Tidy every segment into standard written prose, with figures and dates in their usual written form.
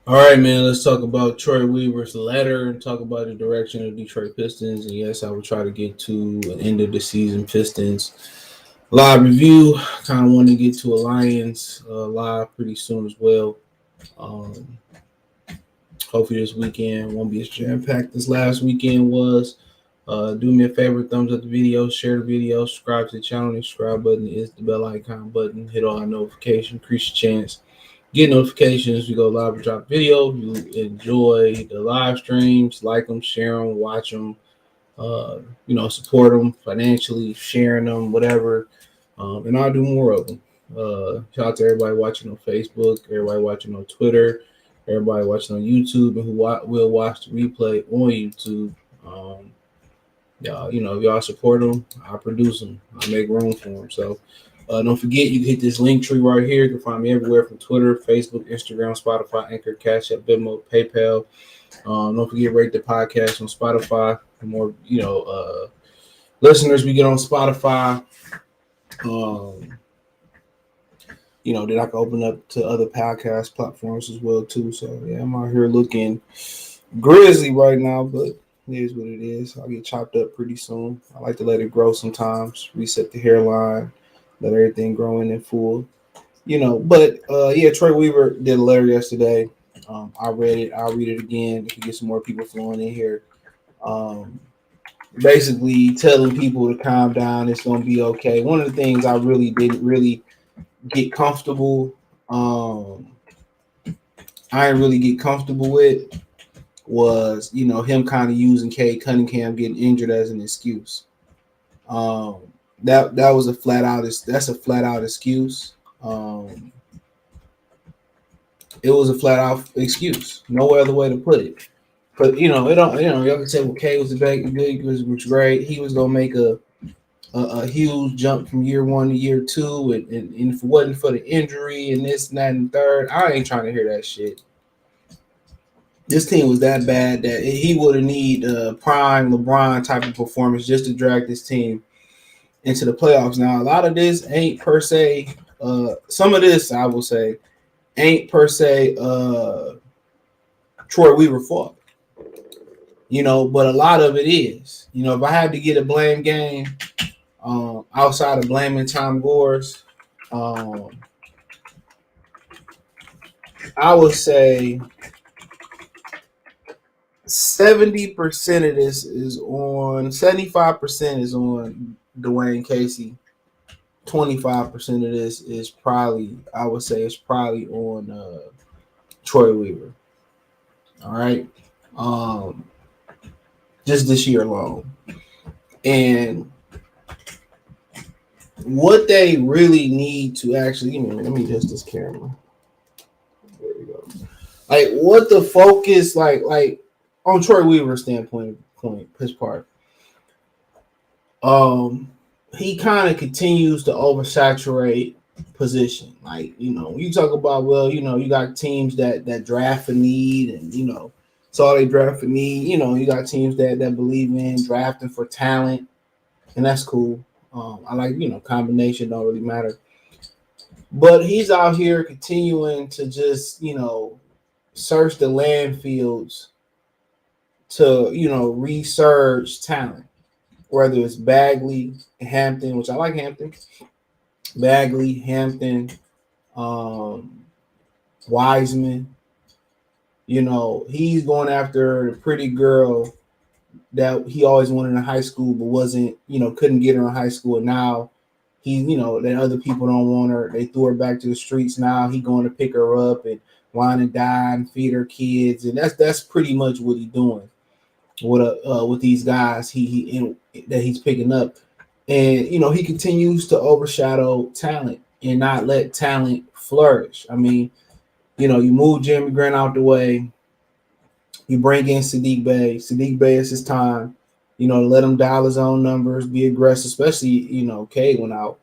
All right, man. Let's talk about Troy Weaver's letter and talk about the direction of Detroit Pistons. And yes, I will try to get to an end of the season Pistons live review. Kind of want to get to a Lions live pretty soon as well. Um, Hopefully this weekend won't be as jam packed as last weekend was. Do me a favor, thumbs up the video, share the video, subscribe to the channel. The subscribe button is the bell icon button. Hit all notifications, increase your chance. Get notifications. We go live and drop video. You enjoy the live streams, like them, share them, watch them. Support them financially, sharing them, whatever. And I'll do more of them. Shout out to everybody watching on Facebook, everybody watching on Twitter, everybody watching on YouTube, and who will watch the replay on YouTube. If y'all support them, I produce them. I make room for them. So don't forget, you can hit this link tree right here. You can find me everywhere from Twitter, Facebook, Instagram, Spotify, Anchor, Cash App, Venmo, PayPal. Don't forget, rate the podcast on Spotify. The more listeners we get on Spotify, that I can open up to other podcast platforms as well too. So yeah, I'm out here looking grizzly right now, but it is what it is. I'll get chopped up pretty soon. I like to let it grow sometimes, reset the hairline, let everything grow in full. Troy Weaver did a letter yesterday. I read it. I'll read it again to get some more people flowing in here. Basically telling people to calm down. It's going to be okay. One of the things I really didn't really get comfortable. I didn't really get comfortable with was, him kind of using Cade Cunningham getting injured as an excuse. That was a flat out excuse. It was a flat out excuse. No other way to put it. But y'all can say, well, Cade was was great. He was gonna make a huge jump from year one to year two, and if it wasn't for the injury and this and that and third, I ain't trying to hear that shit. This team was that bad that he would have need a prime LeBron type of performance just to drag this team into the playoffs. Now, a lot of this ain't per se. Some of this, I will say, ain't per se Troy Weaver fault. But a lot of it is. If I had to get a blame game outside of blaming Tom Gores, I would say 70% of this is on, 75% is on Dwayne Casey. 25% of this is probably, I would say, it's probably on Troy Weaver. All right. Just this year alone. And what they really need to actually, let me adjust this camera. There we go. Like, what the focus, like on Troy Weaver's standpoint, his part, he kind of continues to oversaturate position. Like, when you talk about, you got teams that draft for need, and so they draft for need. You got teams that believe in drafting for talent, and that's cool. I like, combination don't really matter. But he's out here continuing to just, search the landfills to, research talent, whether it's Bagley, Hampton, which I like Hampton, Bagley, Hampton, Wiseman. He's going after the pretty girl that he always wanted in high school, but wasn't, couldn't get her in high school. And now he, that other people don't want her. They threw her back to the streets. Now he going to pick her up and wine and dine and feed her kids. And that's pretty much what he's doing with these guys that he's picking up. And, he continues to overshadow talent and not let talent flourish. I mean, you move Jeremy Grant out the way. You bring in Sadiq Bey. Sadiq Bey is his time. Let him dial his own numbers, be aggressive, especially, Cade went out.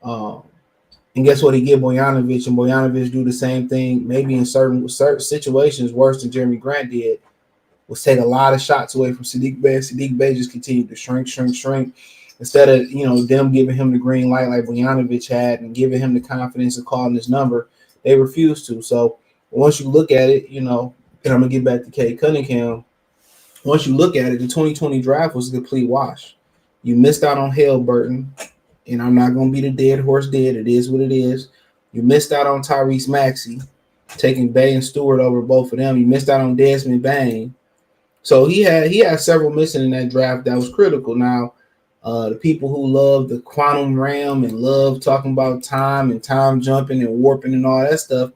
And guess what? He get Bojanovic, and Bojanovic do the same thing, maybe in certain situations worse than Jeremy Grant did, was take a lot of shots away from Sadiq Bey. Sadiq Bey just continued to shrink. Instead of, them giving him the green light like Bojanovic had and giving him the confidence of calling his number, they refused to. So Once you look at it, and I'm gonna get back to Kate Cunningham. Once you look at it, the 2020 draft was a complete wash. You missed out on Halliburton, and I'm not gonna be the dead horse dead. It is what it is. You missed out on Tyrese Maxey, taking Bay and Stewart over both of them. You missed out on Desmond Bain. So he had several missing in that draft that was critical. Now, the people who love the quantum realm and love talking about time and time jumping and warping and all that stuff,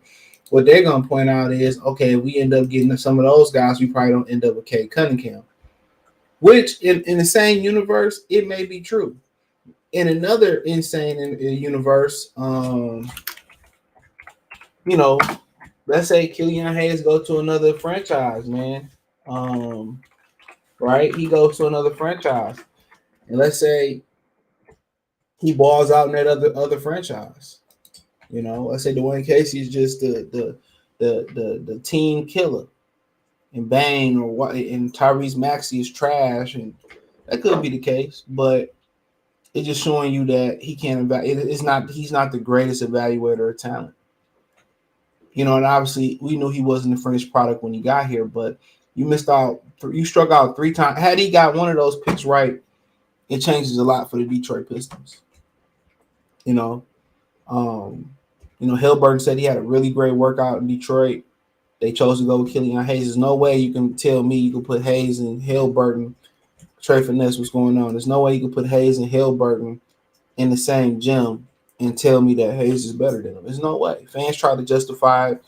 what they're gonna point out is, okay, if we end up getting some of those guys, we probably don't end up with Kate Cunningham. Which in the same universe, it may be true. In another insane universe, you know, let's say Killian Hayes go to another franchise, man. Right? He goes to another franchise. And let's say he balls out in that other franchise. Let's say Dwayne Casey is just the team killer, and Bane or what, and Tyrese Maxey is trash, and that could be the case. But it's just showing you that he can't He's not the greatest evaluator of talent. And obviously we knew he wasn't the finished product when he got here, but you missed out. You struck out 3 times. Had he got one of those picks right, it changes a lot for the Detroit Pistons. Halliburton said he had a really great workout in Detroit. They chose to go with Killian Hayes. There's no way you can tell me you can put Hayes and Halliburton. Trey Finesse, what's going on? There's no way you can put Hayes and Halliburton in the same gym and tell me that Hayes is better than him. There's no way. Fans try to justify it,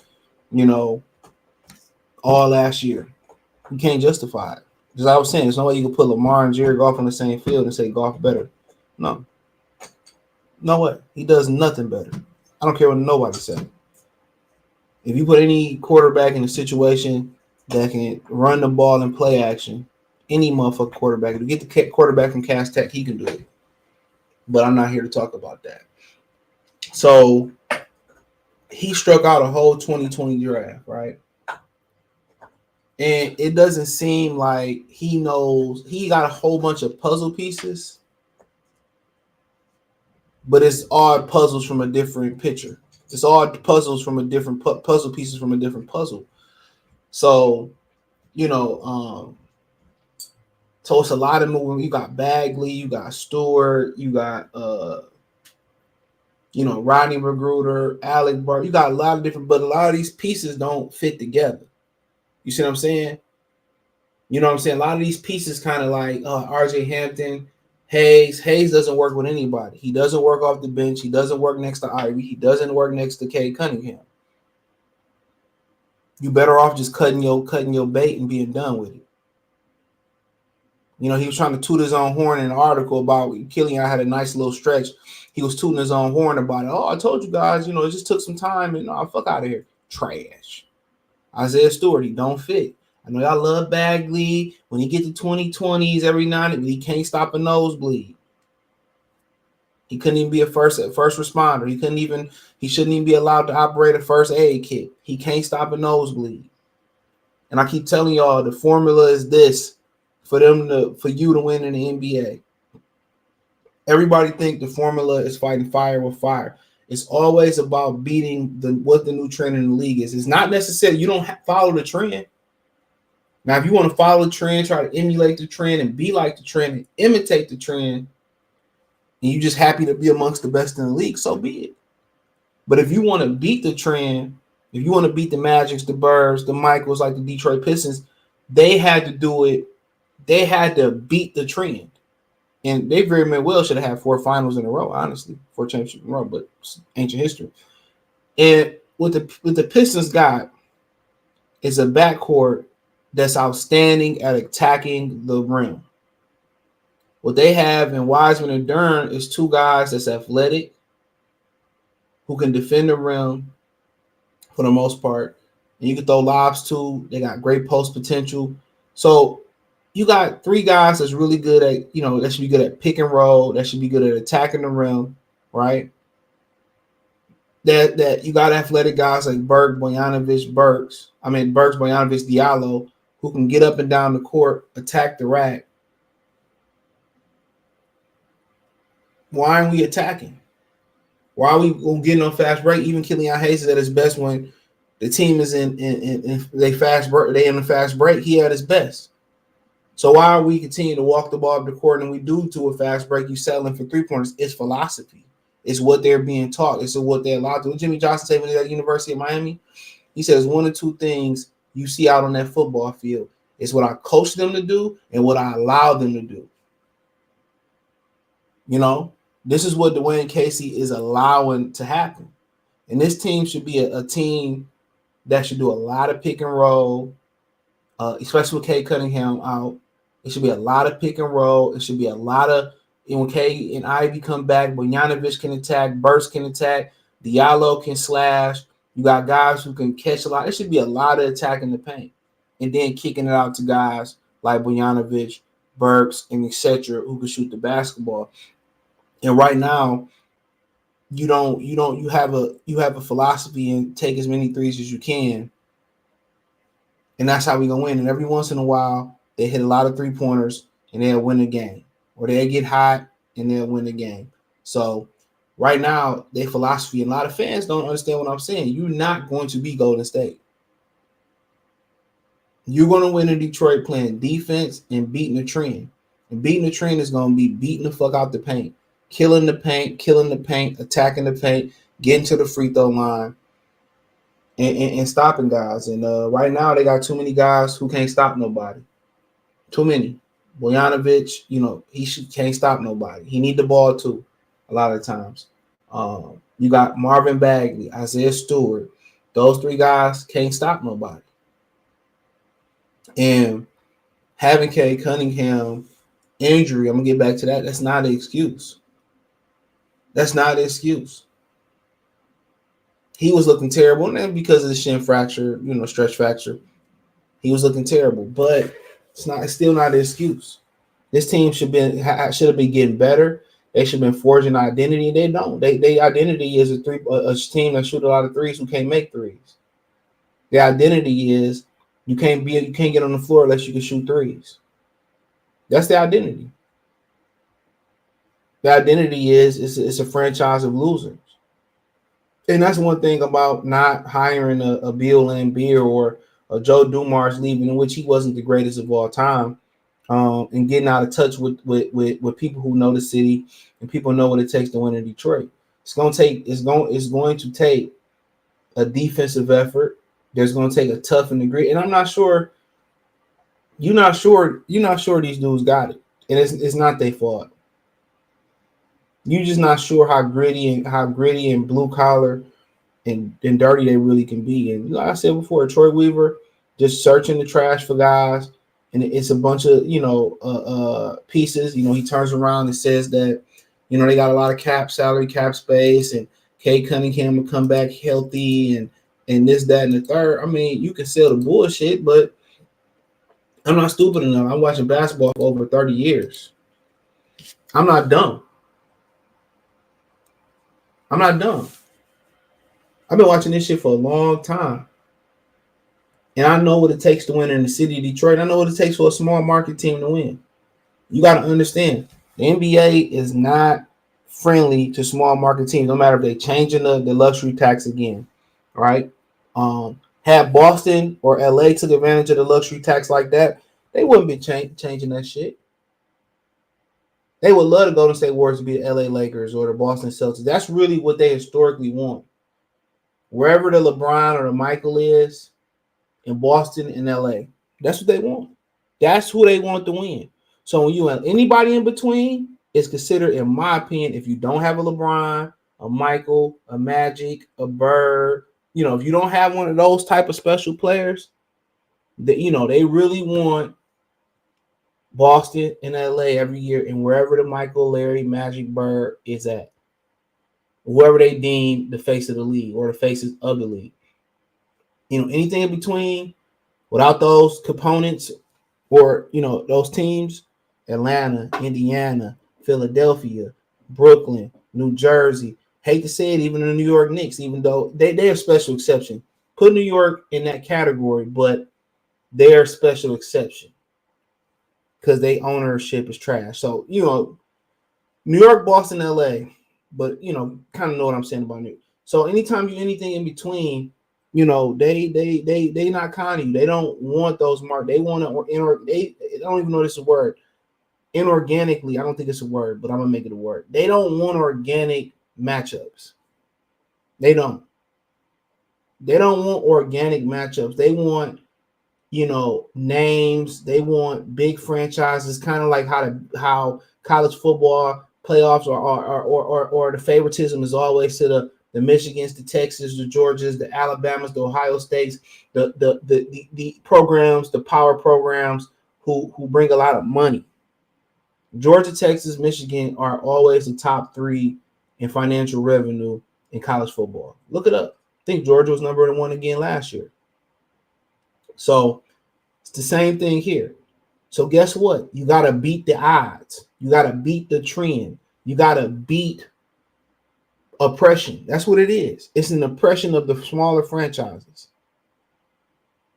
all last year. You can't justify it. As I was saying, there's no way you can put Lamar and Jared Goff on the same field and say Goff better. No. No way. He does nothing better. I don't care what nobody says. If you put any quarterback in a situation that can run the ball and play action, any motherfucker quarterback, if you get the quarterback from Cass Tech, he can do it. But I'm not here to talk about that. So he struck out a whole 2020 draft, right? And it doesn't seem like he knows. He got a whole bunch of puzzle pieces, but it's all puzzles from a different picture. It's all puzzles from a different puzzle pieces from a different puzzle. So, so it's a lot of moving. You got Bagley, you got Stewart, you got Rodney Magruder, Alec Burke. You got a lot of different, but a lot of these pieces don't fit together. You see what I'm saying? You know what I'm saying? A lot of these pieces kind of like RJ Hampton, Hayes. Hayes doesn't work with anybody. He doesn't work off the bench. He doesn't work next to Ivy. He doesn't work next to Kate Cunningham. You better off just cutting your bait and being done with it. He was trying to toot his own horn in an article about Killian. I had a nice little stretch. He was tooting his own horn about it. Oh, I told you guys, it just took some time, and fuck out of here. Trash. Isaiah Stewart, he don't fit. I know y'all love Bagley. When he get to 2020s every night, he can't stop a nosebleed. He couldn't even be a first responder. He shouldn't even be allowed to operate a first aid kit. He can't stop a nosebleed. And I keep telling y'all the formula is this for you to win in the NBA. Everybody think the formula is fighting fire with fire. It's always about beating what the new trend in the league is. It's not necessarily you don't follow the trend. Now, if you want to follow the trend, try to emulate the trend and be like the trend and imitate the trend, and you're just happy to be amongst the best in the league, so be it. But if you want to beat the trend, if you want to beat the Magics, the Birds, the Michaels, like the Detroit Pistons, they had to do it. They had to beat the trend. And they very well should have had 4 finals in a row, honestly, 4 championships in a row, but it's ancient history. And what the Pistons got is a backcourt that's outstanding at attacking the rim. What they have in Wiseman and Dern is 2 guys that's athletic, who can defend the rim for the most part. And you can throw lobs too. They got great post potential. So you got 3 guys that's really good at, that should be good at pick and roll. That should be good at attacking the rim, right? That you got athletic guys like Burks, Bojanovic, Diallo, who can get up and down the court, attack the rack. Why aren't we attacking? Why are we getting on fast break? Even Killian Hayes is at his best when The team is in they fast break. They in the fast break. He at his best. So why are we continue to walk the ball up the court and we do to a fast break? You settling for 3-pointers. It's philosophy. It's what they're being taught. It's what they're allowed to. What Jimmy Johnson said when he was at the University of Miami, he says one or two things you see out on that football field. It's what I coach them to do and what I allow them to do. You know, this is what Dwayne Casey is allowing to happen. And this team should be a team that should do a lot of pick and roll, especially with Cade Cunningham out. It should be a lot of pick and roll. It should be a lot of, when Cade and Ivy come back, Bojanovic can attack, Burst can attack, Diallo can slash. You got guys who can catch a lot. It should be a lot of attack in the paint. And then kicking it out to guys like Bojanovic, Burks, and etc. who can shoot the basketball. And right now, you have a philosophy and take as many threes as you can. And that's how we gonna win. And every once in a while, they hit a lot of 3-pointers and they'll win the game. Or they'll get hot and they'll win the game. So right now, their philosophy, and a lot of fans don't understand what I'm saying. You're not going to be Golden State. You're going to win in Detroit playing defense and beating the trend. And beating the trend is going to be beating the fuck out the paint. Killing the paint, attacking the paint, getting to the free throw line, and stopping guys. And right now, they got too many guys who can't stop nobody. Too many. Bojanovic, he can't stop nobody. He need the ball too, a lot of times. You got Marvin Bagley, Isaiah Stewart. Those three guys can't stop nobody. And having Cade Cunningham injury, I'm going to get back to that. That's not an excuse. That's not an excuse. He was looking terrible, and then because of the shin fracture, stretch fracture, he was looking terrible. But it's still not an excuse. This team should have been getting better. They should have been forging identity. They don't. They identity is a team that shoot a lot of threes who can't make threes. The identity is you can't get on the floor unless you can shoot threes. That's the identity. The identity is it's a franchise of losers. And that's one thing about not hiring a Bill Laimbeer or a Joe Dumars leaving, in which he wasn't the greatest of all time, and getting out of touch with people who know the city and people know what it takes to win in Detroit. It's going to take a defensive effort. There's going to take a tough and grit. And I'm not sure. You're not sure these dudes got it, and it's not their fault. You're just not sure how gritty and blue collar and dirty they really can be. And like I said before, Troy Weaver just searching the trash for guys, and it's a bunch of pieces. He turns around and says that they got a lot of salary cap space, and Cade Cunningham will come back healthy, and this, that, and the third. I mean, you can sell the bullshit, but I'm not stupid enough. I'm watching basketball for over 30 years. I'm not dumb. I've been watching this shit for a long time. And I know what it takes to win in the city of Detroit. I know what it takes for a small market team to win. You got to understand, the NBA is not friendly to small market teams, no matter if they're changing the luxury tax again. All right? Had Boston or LA took advantage of the luxury tax like that, they wouldn't be changing that shit. They would love the Golden State Warriors to be the LA Lakers or the Boston Celtics. That's really what they historically want. Wherever the LeBron or the Michael is in Boston and LA, that's what they want. That's who they want to win. So when you have anybody in between, it's considered, in my opinion, if you don't have a LeBron, a Michael, a Magic, a Bird, if you don't have one of those type of special players, that they really want Boston and LA every year, and wherever the Michael, Larry, Magic, Bird is at, whoever they deem the face of the league or the faces of the league. Anything in between, without those components or those teams, Atlanta, Indiana, Philadelphia, Brooklyn, New Jersey. Hate to say it, even the New York Knicks, even though they're a special exception. Put New York in that category, but they're a special exception because their ownership is trash. So, New York, Boston, LA, but, kind of know what I'm saying about New York. So anytime you anything in between, They not kind of you. They don't want those mark. They want to they don't even know this is a word. Inorganically, I don't think it's a word, but I'm gonna make it a word. They don't want organic matchups. They don't. They don't want organic matchups. They want, names. They want big franchises, kind of like how college football playoffs or the favoritism is always to the Michigans, the Texas, the Georgias, the Alabamas, the Ohio States, the programs, the power programs who bring a lot of money. Georgia, Texas, Michigan are always the top three in financial revenue in college football. Look it up. I think Georgia was number one again last year. So it's the same thing here. So guess what? You got to beat the odds. You got to beat the trend. You got to beat oppression. That's what it is. It's an oppression of the smaller franchises.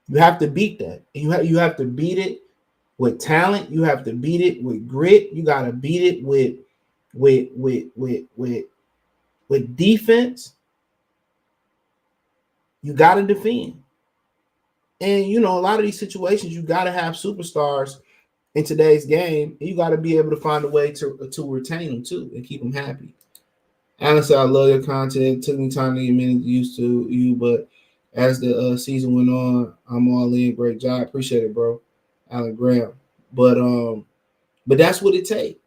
You have to beat that. You have to beat it with talent. You have to beat it with grit. You got to beat it with defense. You got to defend. And, a lot of these situations, you got to have superstars in today's game. And you got to be able to find a way to retain them, too, and keep them happy. Honestly, I love your content. It took me time to get a minute used to you, but as the season went on, I'm all in. Great job. Appreciate it, bro. Alan Graham. But that's what it takes.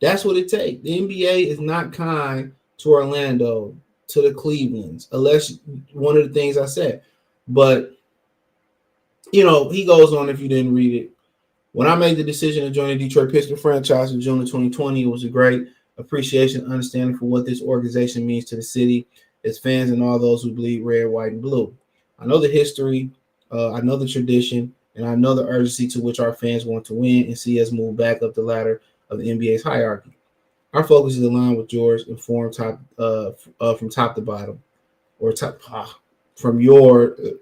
That's what it takes. The NBA is not kind to Orlando, to the Clevelands, unless one of the things I said. But he goes on, if you didn't read it. When I made the decision to join the Detroit Pistons franchise in June of 2020, it was a great appreciation, understanding for what this organization means to the city, its fans, and all those who bleed red, white, and blue. I know the history, I know the tradition, and I know the urgency to which our fans want to win and see us move back up the ladder of the NBA's hierarchy. Our focus is aligned with yours, informed from top to bottom, or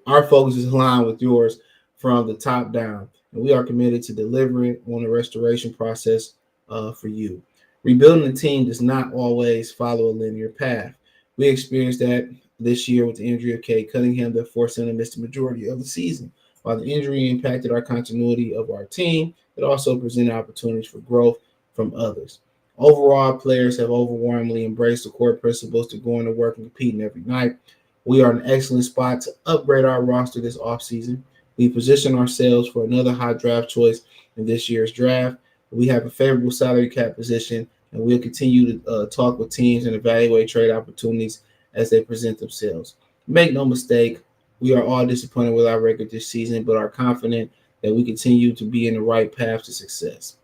our focus is aligned with yours from the top down, and we are committed to delivering on the restoration process for you. Rebuilding a team does not always follow a linear path. We experienced that this year with the injury of Cade Cunningham that forced him to miss the majority of the season. While the injury impacted our continuity of our team, it also presented opportunities for growth from others. Overall, players have overwhelmingly embraced the core principles to going to work and competing every night. We are in an excellent spot to upgrade our roster this offseason. We position ourselves for another high draft choice in this year's draft. We have a favorable salary cap position, and we'll continue to talk with teams and evaluate trade opportunities as they present themselves. Make no mistake, we are all disappointed with our record this season, but are confident that we continue to be in the right path to success.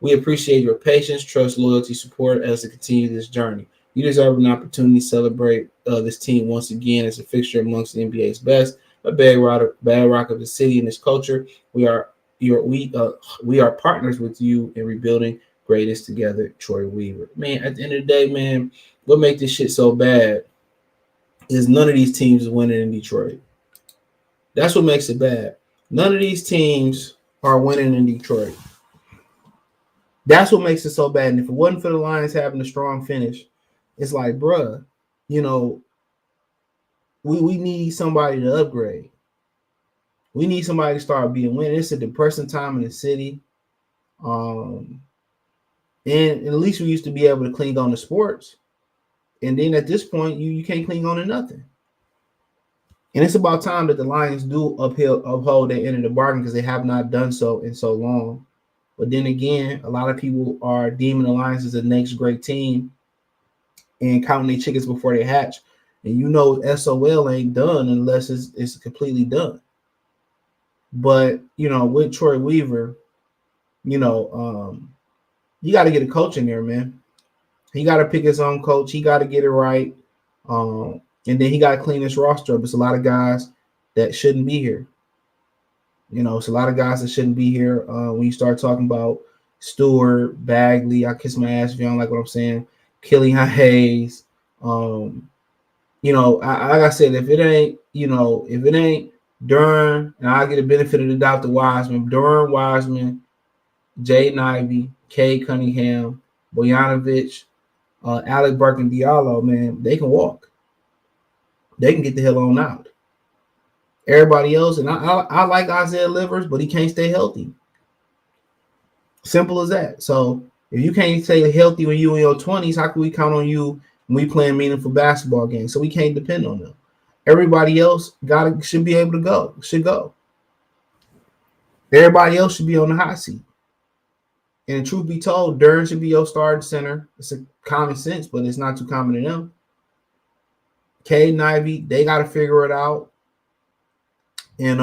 We appreciate your patience, trust, loyalty, support as we continue this journey. You deserve an opportunity to celebrate this team once again as a fixture amongst the NBA's best, a bad rock of the city and its culture. We are partners with you in rebuilding greatest together, Troy Weaver. Man, at the end of the day, man, what makes this shit so bad is none of these teams is winning in Detroit. That's what makes it bad. None of these teams are winning in Detroit. That's what makes it so bad. And if it wasn't for the Lions having a strong finish, it's like, bruh, we need somebody to upgrade. We need somebody to start being winning. It's a depressing time in the city. And at least we used to be able to cling on to sports. And then at this point, you can't cling on to nothing. And it's about time that the Lions do uphold their end of the bargain, because they have not done so in so long. But then again, a lot of people are deeming the Lions as the next great team and counting their chickens before they hatch. And SOL ain't done unless it's completely done. But, with Troy Weaver, you got to get a coach in there, man. He got to pick his own coach. He got to get it right. And then he got to clean his roster up. It's a lot of guys that shouldn't be here. It's a lot of guys that shouldn't be here. When you start talking about Stewart, Bagley, I kiss my ass if you don't like what I'm saying, Killian Hayes. Like I said, if it ain't Duran, and I get the benefit of the doubt to Wiseman, Duran, Wiseman, Jaden Ivey, Cade Cunningham, Bojanovic, Alec Burke, and Diallo, man, they can walk. They can get the hell on out. Everybody else, and I like Isaiah Livers, but he can't stay healthy. Simple as that. So if you can't stay healthy when you in your 20s, how can we count on you when we playing meaningful basketball games? So we can't depend on them. Everybody else should be able to go. Should go. Everybody else should be on the hot seat. And truth be told, Durn should be your starting center. It's a common sense, but it's not too common to them. Cade Ivy, they got to figure it out. And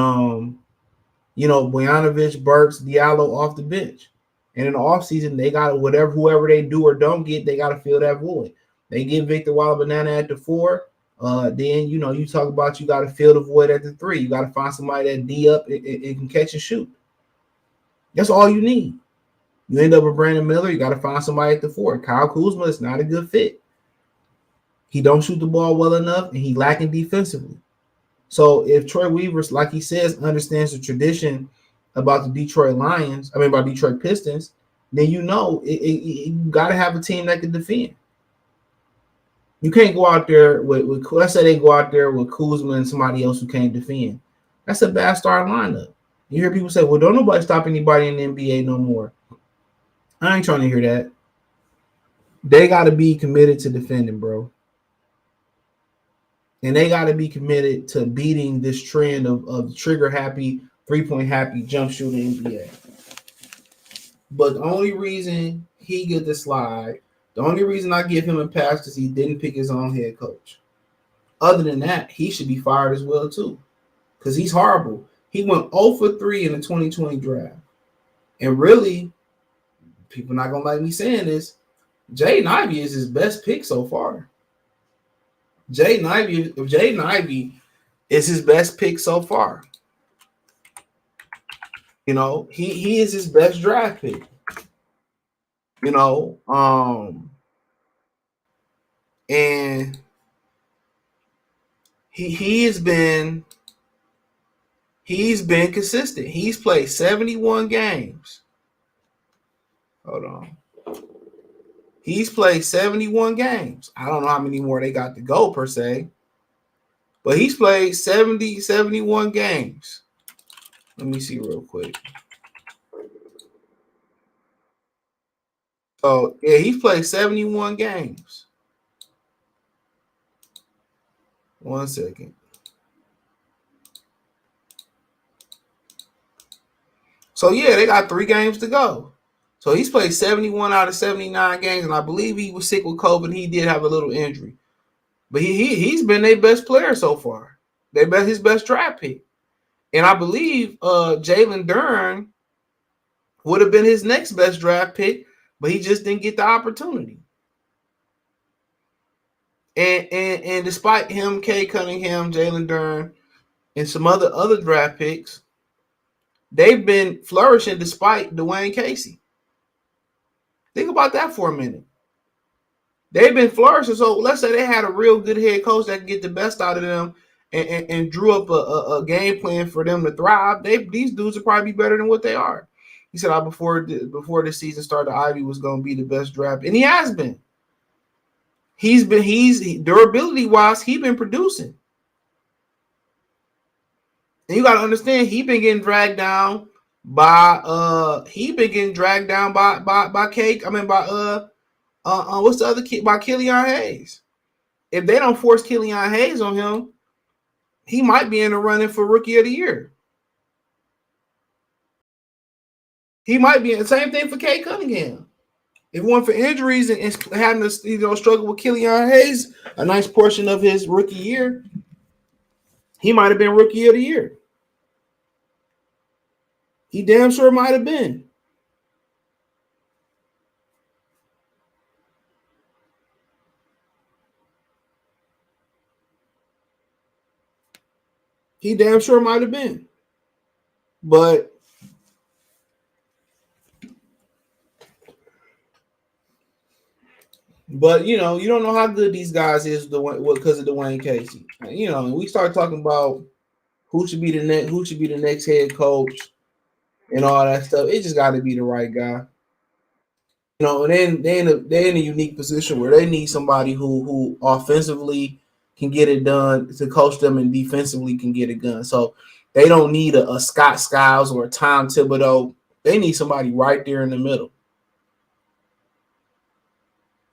Bojanovic, Burks, Diallo off the bench. And in the offseason, they got whoever they do or don't get, they got to fill that void. They get Victor Wembanyama at the 4. Then you talk about you got to fill the void at the 3. You got to find somebody that D up and can catch and shoot. That's all you need. You end up with Brandon Miller, you got to find somebody at the 4. Kyle Kuzma is not a good fit. He don't shoot the ball well enough, and he lacking defensively. So if Troy Weaver, like he says, understands the tradition about the about Detroit Pistons, then you got to have a team that can defend. You can't go out there with let's say they go out there with Kuzma and somebody else who can't defend. That's a bad starting lineup. You hear people say, well, don't nobody stop anybody in the NBA no more. I ain't trying to hear that. They got to be committed to defending, bro. And they got to be committed to beating this trend of trigger-happy, three-point happy, jump shooting NBA. But the only reason he get the slide, the only reason I give him a pass is he didn't pick his own head coach. Other than that, he should be fired as well, too. Because he's horrible. He went 0 for 3 in the 2020 draft. And really, people not going to like me saying this, Jaden Ivey is his best pick so far. Jaden Ivey is his best pick so far. He is his best draft pick. And he's been consistent. He's played 71 games. Hold on. He's played 71 games. I don't know how many more they got to go per se, but he's played 71 games. Let me see real quick. So, yeah, he's played 71 games. 1 second. So, yeah, they got 3 games to go. So he's played 71 out of 79 games, and I believe he was sick with COVID. He did have a little injury. But he's been their best player so far. His best draft pick. And I believe Jalen Duren would have been his next best draft pick, but he just didn't get the opportunity. And despite him, Cade Cunningham, Jalen Duren, and some other draft picks, they've been flourishing despite Dwayne Casey. Think about that for a minute. They've been flourishing. So let's say they had a real good head coach that could get the best out of them and drew up a game plan for them to thrive. These dudes would probably be better than what they are. He said before the season started, Ivy was going to be the best draft, and he has been. He's durability wise, he's been producing. And you got to understand, he's been getting dragged down by Cake. What's the other kid? By Killian Hayes. If they don't force Killian Hayes on him, he might be in the running for Rookie of the Year. He might be in the same thing for Cade Cunningham. If it weren't for injuries and having to struggle with Killian Hayes a nice portion of his rookie year, he might have been Rookie of the Year. He damn sure might have been. He damn sure might have been. But you don't know how good these guys is because of Dwayne Casey. We start talking about who should be the next head coach and all that stuff. It just got to be the right guy. And then they're in a unique position where they need somebody who offensively can get it done, to coach them and defensively can get it done. So they don't need a Scott Skiles or a Tom Thibodeau. They need somebody right there in the middle.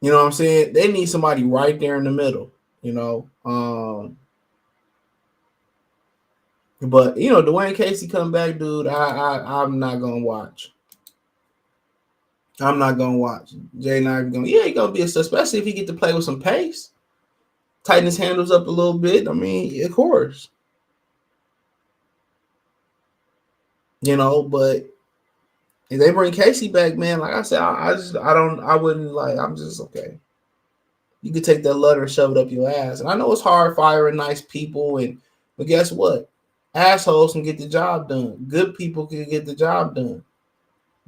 You know what I'm saying? They need somebody right there in the middle, you know. But you know, Dwayne Casey come back, dude. I'm not gonna watch. I'm not gonna watch. Jay Knight going, yeah, he gonna be especially if he get to play with some pace, tighten his handles up a little bit. I mean, of course. You know, but if they bring Casey back, man, like I said, I wouldn't like. I'm just okay. You could take that letter and shove it up your ass. And I know it's hard firing nice people, but guess what? Assholes can get the job done. Good people can get the job done.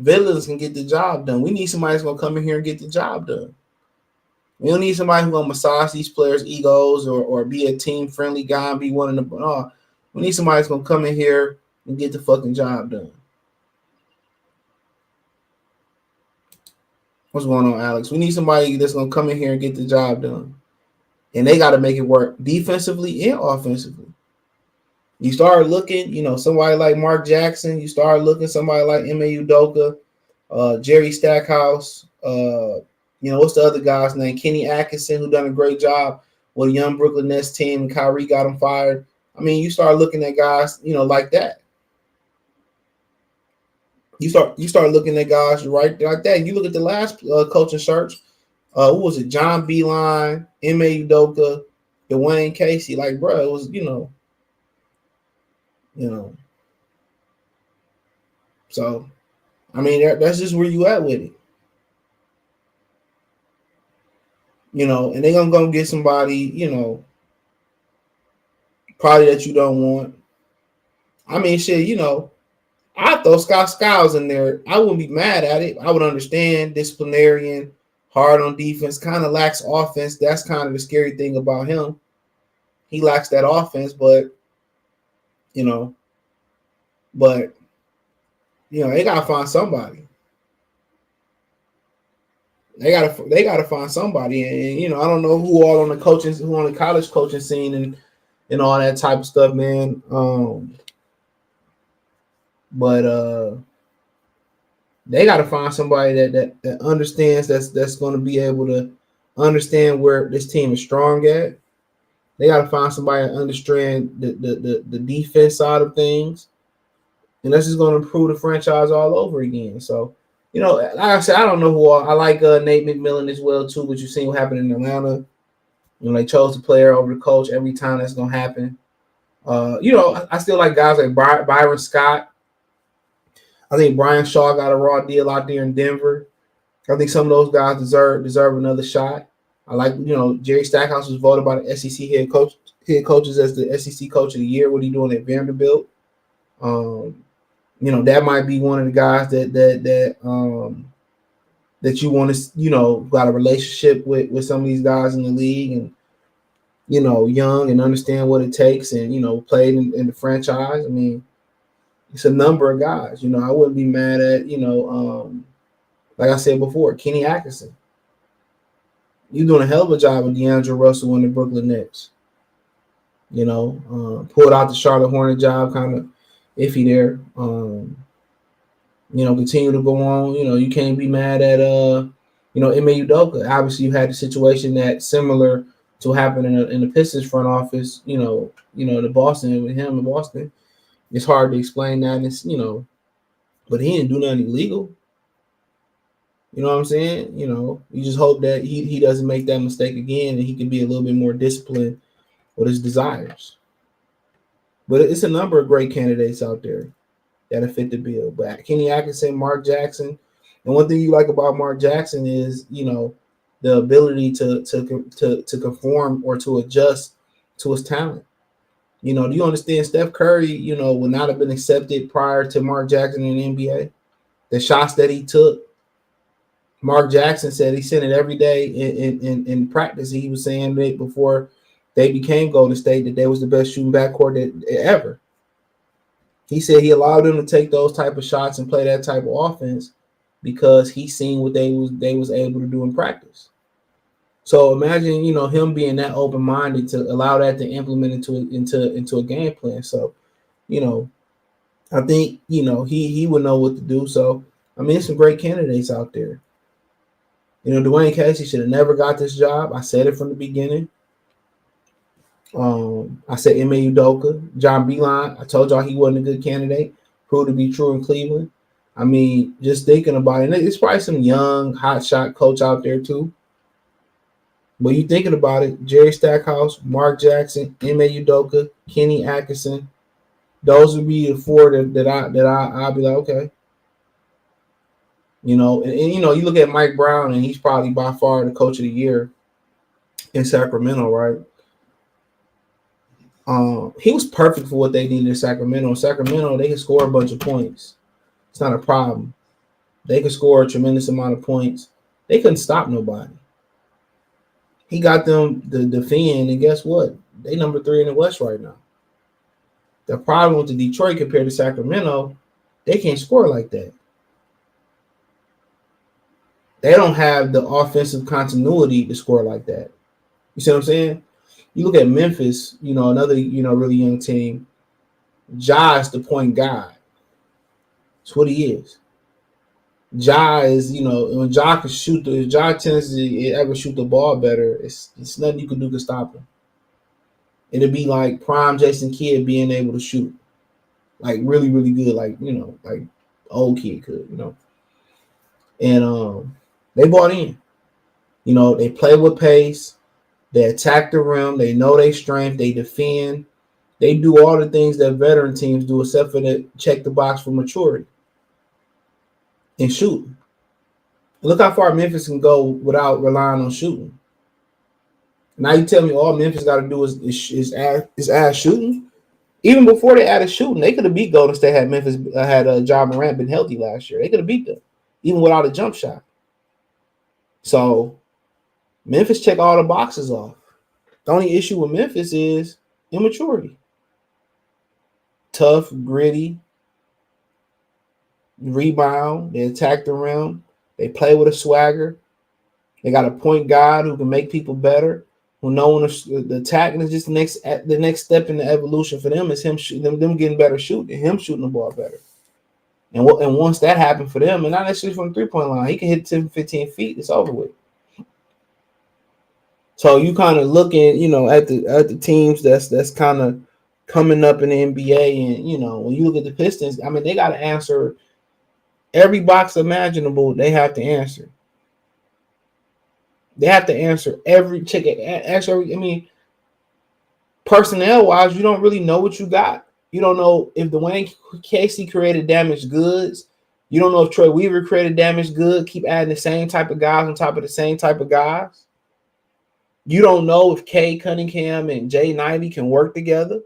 Villains can get the job done. We need somebody that's gonna come in here and get the job done. We don't need somebody who's gonna massage these players' egos or be a team friendly guy and be one of the. We need somebody that's gonna come in here and get the fucking job done. What's going on, Alex? We need somebody that's gonna come in here and get the job done, and they got to make it work defensively and offensively. You start looking, you know, somebody like Mark Jackson. You start looking somebody like Ime Udoka, Jerry Stackhouse. You know, what's the other guy's name? Kenny Atkinson, who done a great job with a young Brooklyn Nets team. Kyrie got him fired. I mean, you start looking at guys, you know, like that. You start looking at guys right like that. You look at the last coaching search. Who was it? John Beilein, Ime Udoka, Dwayne Casey. Like, bro, it was, you know. So, I mean, that's just where you at with it. You know, and they're gonna go get somebody, you know, probably that you don't want. I mean, shit, you know, I'd throw Scott Skiles in there. I wouldn't be mad at it. I would understand disciplinarian, hard on defense, kind of lacks offense. That's kind of the scary thing about him. He lacks that offense, but you know, they gotta find somebody. They gotta find somebody, and you know, I don't know who on the college coaching scene and all that type of stuff, man. But they gotta find somebody that understands that's going to be able to understand where this team is strong at. They gotta find somebody that understand the defense side of things, and that's just going to improve the franchise all over again. So. You know, like I said, I don't know who I like Nate McMillan as well, too, but you've seen what happened in Atlanta. You know, they chose the player over the coach every time that's going to happen. You know, I still like guys like Byron Scott. I think Brian Shaw got a raw deal out there in Denver. I think some of those guys deserve another shot. I like, you know, Jerry Stackhouse was voted by the SEC head coaches as the SEC coach of the year. What are you doing at Vanderbilt? You know, that might be one of the guys that you want to, you know, got a relationship with some of these guys in the league and, you know, young and understand what it takes and, you know, played in the franchise. I mean, it's a number of guys. You know, I wouldn't be mad at, you know, like I said before, Kenny Atkinson. You're doing a hell of a job with D'Angelo Russell in the Brooklyn Nets. You know, pulled out the Charlotte Hornet job, kind of iffy there. You know, continue to go on. You know, you can't be mad at you know, Ime Udoka. Obviously, you had a situation that's similar to what happened in the Pistons front office. You know, the Boston with him in Boston. It's hard to explain that. And it's, you know, but he didn't do nothing illegal. You know what I'm saying? You know, you just hope that he doesn't make that mistake again and he can be a little bit more disciplined with his desires. But it's a number of great candidates out there that fit the bill. But Kenny Atkinson, Mark Jackson, and one thing you like about Mark Jackson is, you know, the ability to conform or to adjust to his talent. You know, do you understand Steph Curry, you know, would not have been accepted prior to Mark Jackson in the NBA? The shots that he took, Mark Jackson said he sent it every day in practice. He was saying that before they became Golden State that they was the best shooting backcourt ever. He said he allowed them to take those type of shots and play that type of offense because he seen what they was able to do in practice. So imagine, him being that open minded to allow that to implement into a game plan. So, you know, I think he would know what to do. So I mean, there's some great candidates out there. Dwayne Casey should have never got this job. I said it from the beginning. I said Ime Udoka, John Beeline. I told y'all he wasn't a good candidate. Proved to be true in Cleveland. I mean, just thinking about it, it's probably some young hotshot coach out there too. But you thinking about it, Jerry Stackhouse, Mark Jackson, Ime Udoka, Kenny Atkinson, those would be the four I'll be like, okay. You look at Mike Brown, and he's probably by far the coach of the year in Sacramento, right? He was perfect for what they needed in Sacramento. In Sacramento, they can score a bunch of points. It's not a problem. They could score a tremendous amount of points. They couldn't stop nobody. He got them to defend, and guess what? They number 3 in the West right now. The problem with the Detroit compared to Sacramento, they can't score like that. They don't have the offensive continuity to score like that. You see what I'm saying? You look at Memphis, another, really young team. Ja is the point guard. That's what he is. Ja is, when Ja can shoot, if Ja tends to ever shoot the ball better, it's nothing you can do to stop him. It'd be like prime Jason Kidd being able to shoot, like really, really good, like like old kid could, And they bought in. They play with pace. They attack the rim. They know their strength. They defend. They do all the things that veteran teams do, except for the check the box for maturity and shooting. Look how far Memphis can go without relying on shooting. Now you tell me all Memphis got to do is add shooting. Even before they added shooting, they could have beat Golden State had Memphis had Ja Morant been healthy last year. They could have beat them, even without a jump shot. So Memphis check all the boxes off. The only issue with Memphis is immaturity. Tough, gritty, rebound. They attack the rim. They play with a swagger. They got a point guard who can make people better. Who know when the attacking is just the next step in the evolution for them is him shooting them getting better shooting, him shooting the ball better. And once that happened for them, and not necessarily from the 3-point line, he can hit 10, 15 feet. It's over with. So you kind of looking, at the teams that's kind of coming up in the NBA, and when you look at the Pistons, I mean, they got to answer every box imaginable. They have to answer. They have to answer every check. Answer. I mean, personnel wise, you don't really know what you got. You don't know if Dwayne Casey created damaged goods. You don't know if Troy Weaver created damaged goods. Keep adding the same type of guys on top of the same type of guys. You don't know if Kay Cunningham and Jay Knightley can work together.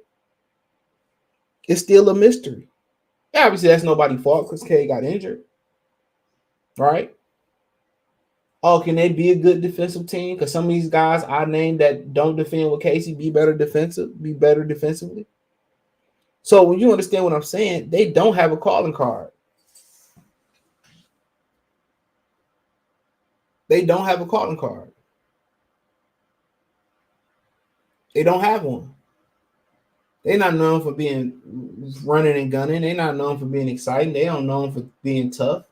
It's still a mystery. Obviously, that's nobody's fault because Kay got injured. Right? Oh, can they be a good defensive team? Because some of these guys I named that don't defend with Casey be better defensively. So when you understand what I'm saying, they don't have a calling card. They don't have a calling card. They don't have one. They're not known for being running and gunning. They're not known for being exciting. They don't known for being tough.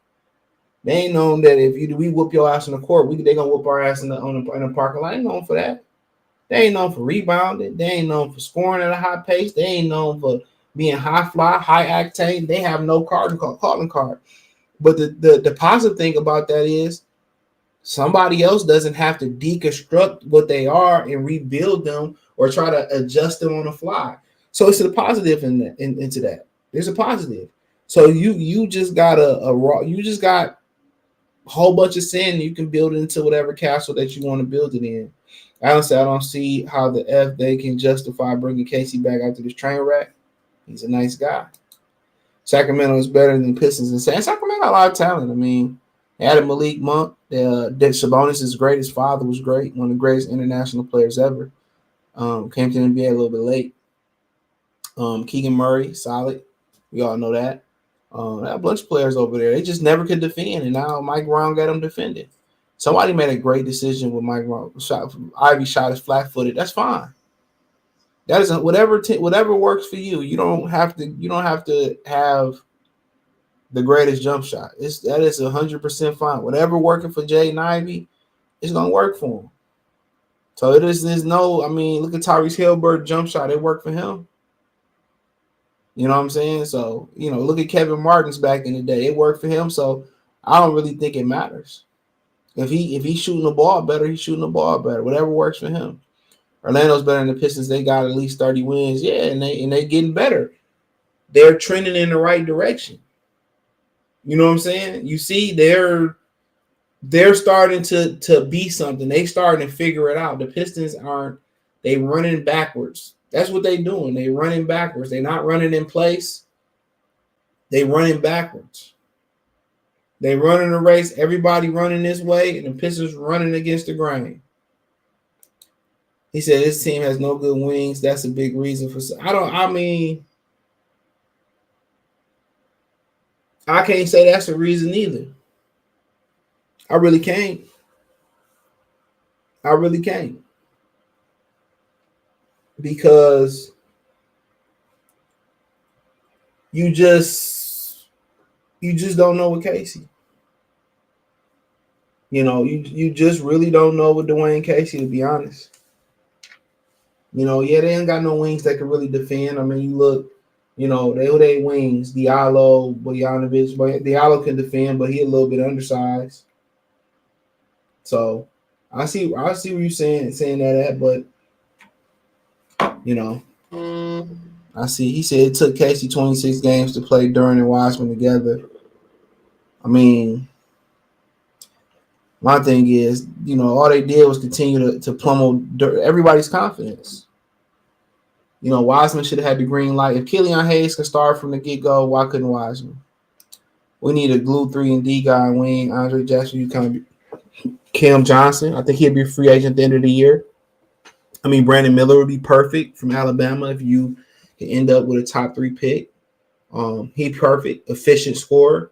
They ain't known that if we whoop your ass in the court, they gonna whoop our ass in the parking lot. They ain't known for that. They ain't known for rebounding. They ain't known for scoring at a high pace. They ain't known for being high fly, high octane. They have no calling card. But the positive thing about that is somebody else doesn't have to deconstruct what they are and rebuild them or try to adjust them on the fly. So it's a positive into that. There's a positive. So you just got a whole bunch of sand. You can build it into whatever castle that you want to build it in. Honestly, I don't see how the F they can justify bringing Casey back after this train wreck. He's a nice guy. Sacramento is better than Pistons and Sacramento got a lot of talent. I mean, they added Malik Monk. Sabonis is great. His father was great. One of the greatest international players ever. Came to the NBA a little bit late. Keegan Murray, solid. We all know that. They have a bunch of players over there. They just never could defend, and now Mike Brown got them defending. Somebody made a great decision with Mike Ivy shot is flat footed. That's fine. That is whatever works for you. You don't have to have the greatest jump shot. That is 100% fine. Whatever working for Jaden Ivey, it's gonna work for him. So there's no. I mean, look at Tyrese Haliburton jump shot. It worked for him. You know what I'm saying? So look at Kevin Martin's back in the day. It worked for him. So I don't really think it matters. If he's shooting the ball better, he's shooting the ball better. Whatever works for him. Orlando's better than the Pistons. They got at least 30 wins. Yeah, and they getting better. They're trending in the right direction. You know what I'm saying? You see, they're starting to be something. They starting to figure it out. The Pistons aren't. They running backwards. That's what they doing. They running backwards. They're not running in place. They running backwards. They running a race. Everybody running this way, and the Pistons running against the grain. He said this team has no good wings. That's a big reason for. I can't say that's a reason either. I really can't. Because you just don't know with Casey. You just really don't know with Dwayne Casey, to be honest. They ain't got no wings that can really defend. I mean, you look, they wings, Diallo, Bojanovic. Diallo can defend, but he a little bit undersized. So I see what you're saying that at, but I see. He said it took Casey 26 games to play Duran and Wiseman together. I mean, my thing is, all they did was continue to pummel everybody's confidence. Wiseman should have had the green light. If Killian Hayes can start from the get-go, why couldn't Wiseman? We need a glue 3-and-D guy wing. Andre Jackson, you kind of Cam Johnson. I think he'll be a free agent at the end of the year. I mean, Brandon Miller would be perfect from Alabama if you can end up with a top 3 pick. He's perfect, efficient scorer.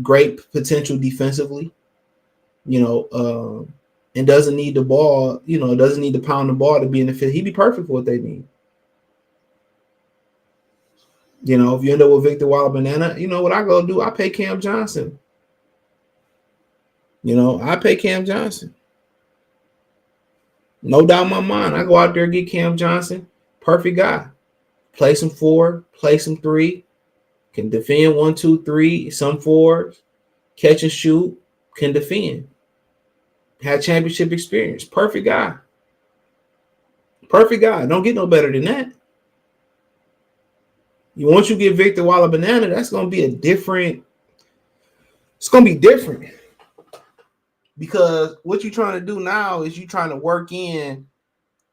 Great potential defensively. And doesn't need the ball. Doesn't need to pound the ball to be in the fit. He'd be perfect for what they need. If you end up with Victor Wembanyama, you know what I go do? I pay Cam Johnson. I pay Cam Johnson. No doubt in my mind. I go out there and get Cam Johnson. Perfect guy. Play some 4, play some 3. Can defend 1, 2, 3, some 4s. Catch and shoot. Can defend. Had championship experience. Perfect guy. Don't get no better than that. Once you get Victor Wembanyama, that's going to be different. It's going to be different. Because what you're trying to do now is you're trying to work in.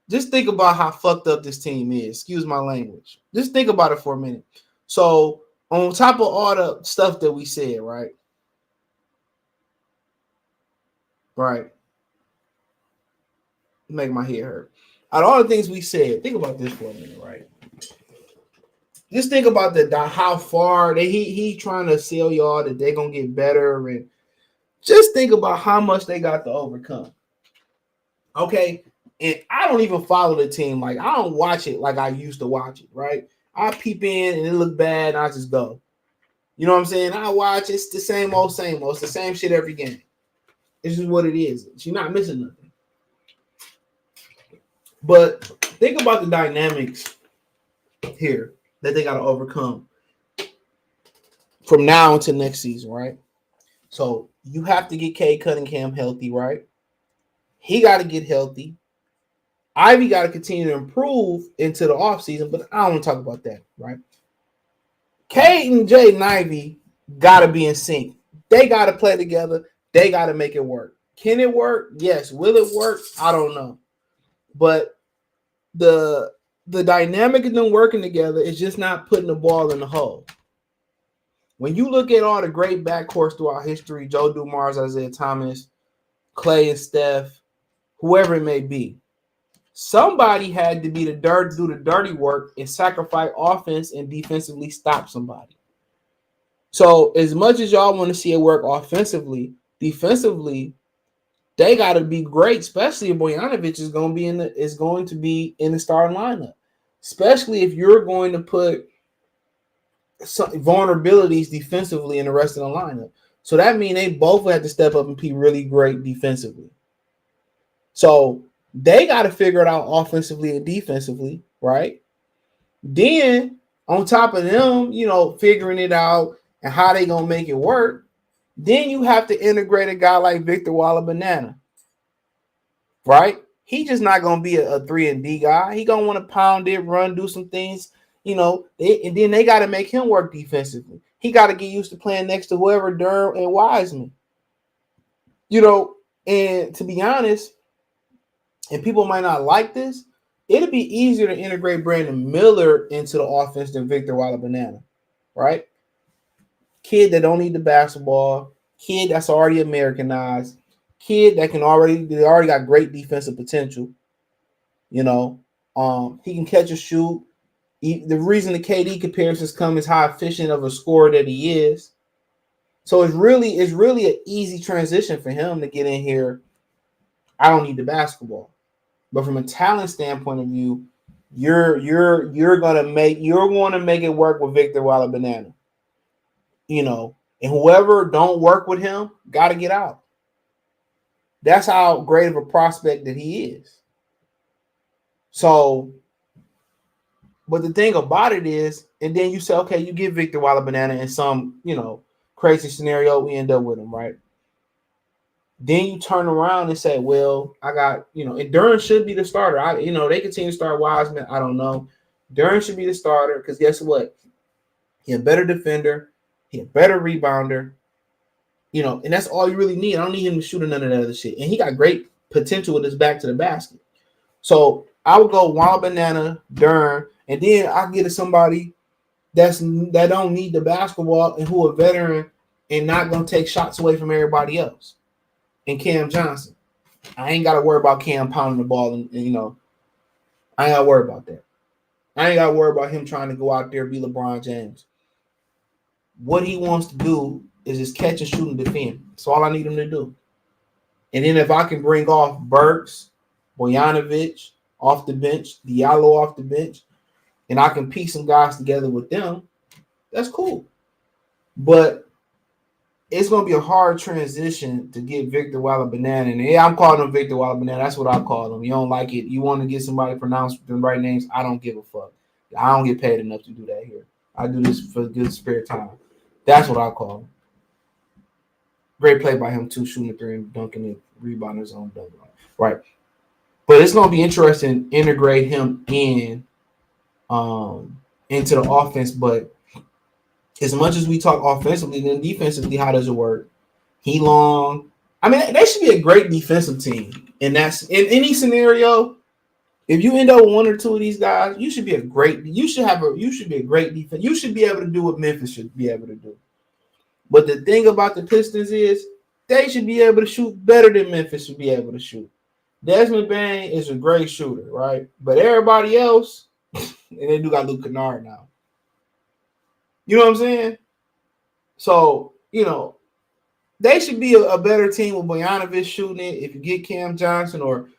Just think about how fucked up this team is. Excuse my language. Just think about it for a minute. So, on top of all the stuff that we said, right? Right. Make my head hurt. Out of all the things we said, think about this for a minute, right? Just think about how far he trying to sell y'all that they're going to get better, and just think about how much they got to overcome. Okay? And I don't even follow the team. Like, I don't watch it like I used to watch it, right? I peep in and it look bad and I just go. You know what I'm saying? I watch, it's the same old. It's the same shit every game. It's just what it is. You're not missing nothing. But think about the dynamics here that they got to overcome from now until next season, right? So you have to get Cade Cunningham healthy, right? He got to get healthy. Ivy got to continue to improve into the offseason, but I don't want to talk about that, right? Cade and Jaden Ivey got to be in sync. They got to play together. They got to make it work. Can it work? Yes. Will it work? I don't know. But the dynamic of them working together is just not putting the ball in the hole. When you look at all the great backcourts throughout history, Joe Dumars, Isaiah Thomas, Clay and Steph, whoever it may be, somebody had to be do the dirty work and sacrifice offense and defensively stop somebody. So as much as y'all want to see it work offensively, defensively, they got to be great, especially if Bojanovic is going to be in the starting lineup. Especially if you're going to put some vulnerabilities defensively in the rest of the lineup. So that means they both have to step up and be really great defensively. So they got to figure it out offensively and defensively, right? Then on top of them, figuring it out and how they gonna make it work, then you have to integrate a guy like Victor Walla-Banana, right? He just not gonna be a 3-and-D guy. He gonna want to pound it, run, do some things, and then they got to make him work defensively. He got to get used to playing next to whoever Durham and Wiseman. And to be honest, and people might not like this, it'd be easier to integrate Brandon Miller into the offense than Victor Walla-Banana, right? Kid that don't need the basketball, kid that's already Americanized, kid that they already got great defensive potential. He can catch a shoot. The reason the KD comparisons come is how efficient of a scorer that he is. So it's really an easy transition for him to get in here. I don't need the basketball. But from a talent standpoint of view, you're gonna make it work with Victor Walla-Banana. And whoever don't work with him got to get out. That's how great of a prospect that he is. So, but the thing about it is, and then you say, okay, you give Victor Walla-Banana in some, crazy scenario, we end up with him, right? Then you turn around and say, well, I got, and Durham should be the starter. They continue to start Wiseman. I don't know. Durham should be the starter because guess what? He a better defender. He a better rebounder. And that's all you really need. I don't need him to shoot none of that other shit. And he got great potential with his back to the basket. So I would go Walla-Banana, Durham, and then I get to somebody that don't need the basketball and who a veteran and not going to take shots away from everybody else. And Cam Johnson. I ain't got to worry about Cam pounding the ball. And I ain't got to worry about that. I ain't got to worry about him trying to go out there and be LeBron James. What he wants to do is just catch and shoot and defend. That's all I need him to do. And then if I can bring off Burks, Bojanovic off the bench, Diallo off the bench, and I can piece some guys together with them, that's cool. But it's going to be a hard transition to get Victor Walla-Banana. And yeah, I'm calling him Victor Walla-Banana. That's what I call him. You don't like it. You want to get somebody to pronounce the right names. I don't give a fuck. I don't get paid enough to do that here. I do this for good spare time. That's what I call him. Great play by him, too, shooting the three and dunking it, rebounding his own dunk. Right. But it's going to be interesting to integrate him into the offense. But as much as we talk offensively, then defensively, how does it work? He long. I mean, they should be a great defensive team. And that's in any scenario. If you end up with one or two of these guys, you should be a great defense. You should be able to do what Memphis should be able to do. But the thing about the Pistons is they should be able to shoot better than Memphis should be able to shoot. Desmond Bane is a great shooter, right? But everybody else, and they do got Luke Kennard now. You know what I'm saying? So, they should be a better team with Bojanovic shooting it. If you get Cam Johnson or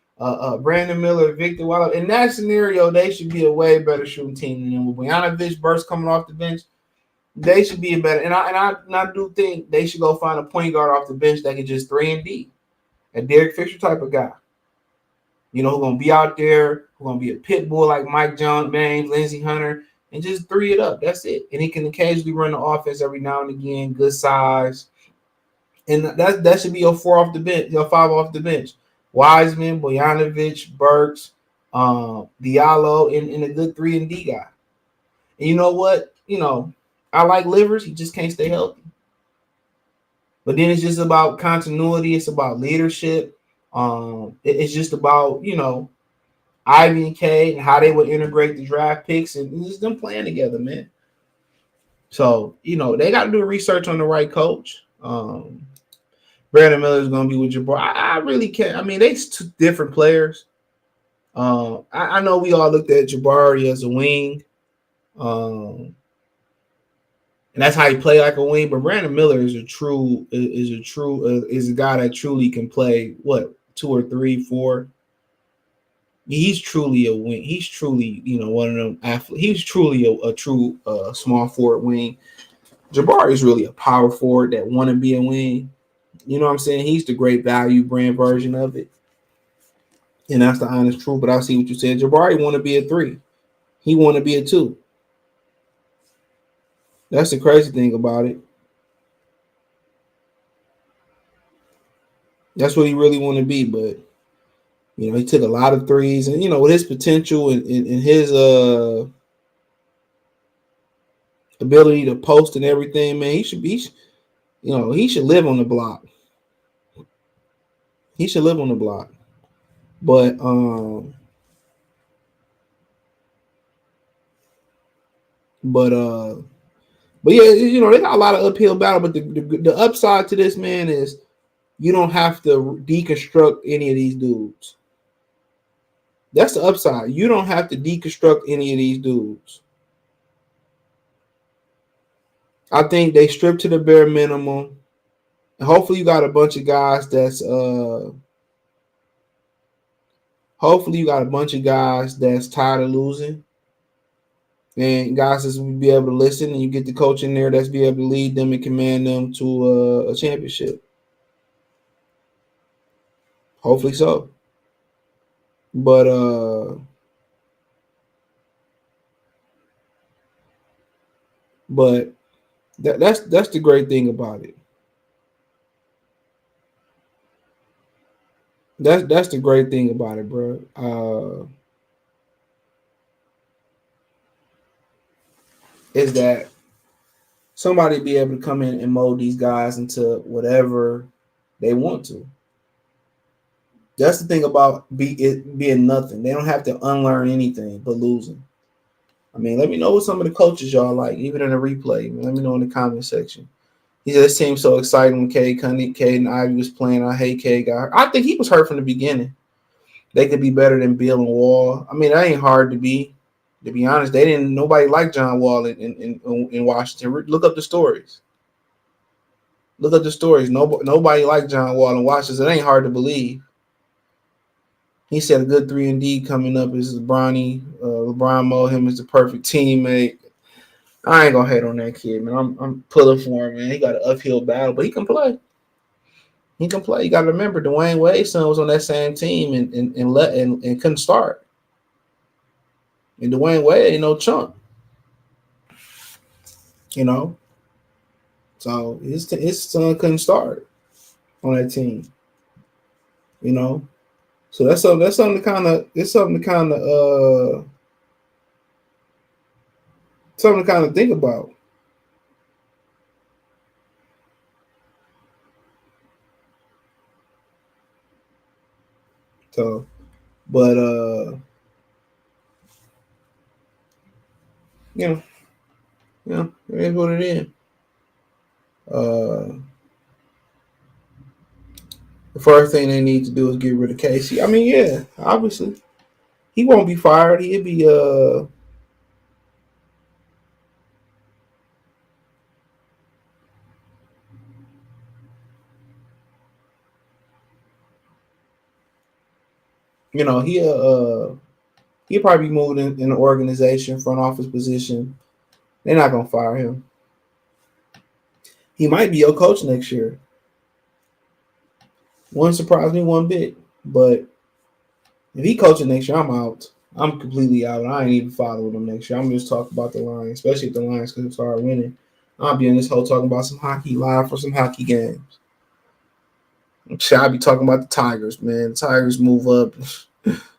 Brandon Miller, Victor Waller, in that scenario, they should be a way better shooting team than them. With Bojanovic, Burst coming off the bench, they should be a better. And I do think they should go find a point guard off the bench that can just 3-and-D, a Derek Fisher type of guy. Who's going to be out there, who's going to be a pit bull like Mike Jones, Lindsey Hunter, and just 3 it up. That's it. And he can occasionally run the offense every now and again, good size. And that should be your 4 off the bench, your 5 off the bench. Wiseman, Bojanovic, Burks, Diallo, and a good 3-and-D guy. And you know what? I like Livers. He just can't stay healthy. But then it's just about continuity. It's about leadership. It's just about, Ivy and K and how they would integrate the draft picks and just them playing together, man. So, they got to do research on the right coach. Brandon Miller is going to be with Jabbar. I really can't. I mean, they're two different players. I know we all looked at Jabari as a wing. and that's how he play like a wing. But Brandon Miller is a guy that truly can play what 2 or 3, 4. He's truly a wing. He's truly one of them athletes. He's truly a true small forward wing. Jabari is really a power forward that want to be a wing. You know what I'm saying? He's the great value brand version of it. And that's the honest truth. But I see what you said. Jabari want to be a 3. He want to be a 2. That's the crazy thing about it. That's what he really want to be. But, he took a lot of threes. And, with his potential and his ability to post and everything, man, he should live on the block. He should live on the block. But yeah, they got a lot of uphill battle. But the upside to this, man, is you don't have to deconstruct any of these dudes. That's the upside. You don't have to deconstruct any of these dudes. I think they stripped to the bare minimum. And hopefully you got a bunch of guys that's tired of losing. And guys that's will be able to listen, and you get the coach in there that's be able to lead them and command them to a championship. Hopefully so. But that's the great thing about it. That's the great thing about it, bro. Is that somebody be able to come in and mold these guys into whatever they want to. That's the thing about being nothing. They don't have to unlearn anything but losing. I mean, let me know what some of the coaches y'all like, even in the replay. Let me know in the comment section. He said, this team's so exciting when Cade and Ivy was playing. I hate Cade got hurt. I think he was hurt from the beginning. They could be better than Beal and Wall. I mean, that ain't hard to be. To be honest, nobody liked John Wall in Washington. Look up the stories. Nobody liked John Wall in Washington. It ain't hard to believe. He said a good 3-and-D coming up is Bronny. LeBron Mo, him is the perfect teammate. I ain't gonna hate on that kid, man. I'm pulling for him, man. He got an uphill battle, but he can play. He can play. You got to remember, Dwayne Wade's son was on that same team and couldn't start. And Dwayne Wade ain't no chump, So his son couldn't start on that team, So that's something to kind of think about. So, but it is what it is. The first thing they need to do is get rid of Casey. I mean, yeah, obviously, he won't be fired. He'll be he'll probably be moved in an organization, front office position. They're not gonna fire him. He might be your coach next year. Wouldn't surprise me one bit. But if he coaching next year, I'm out. I'm completely out. I ain't even following them next year. I'm just talking about the Lions, especially if the Lions could start winning. I'll be in this whole talking about some hockey live for some hockey games. I'll be talking about the Tigers, man. The Tigers move up.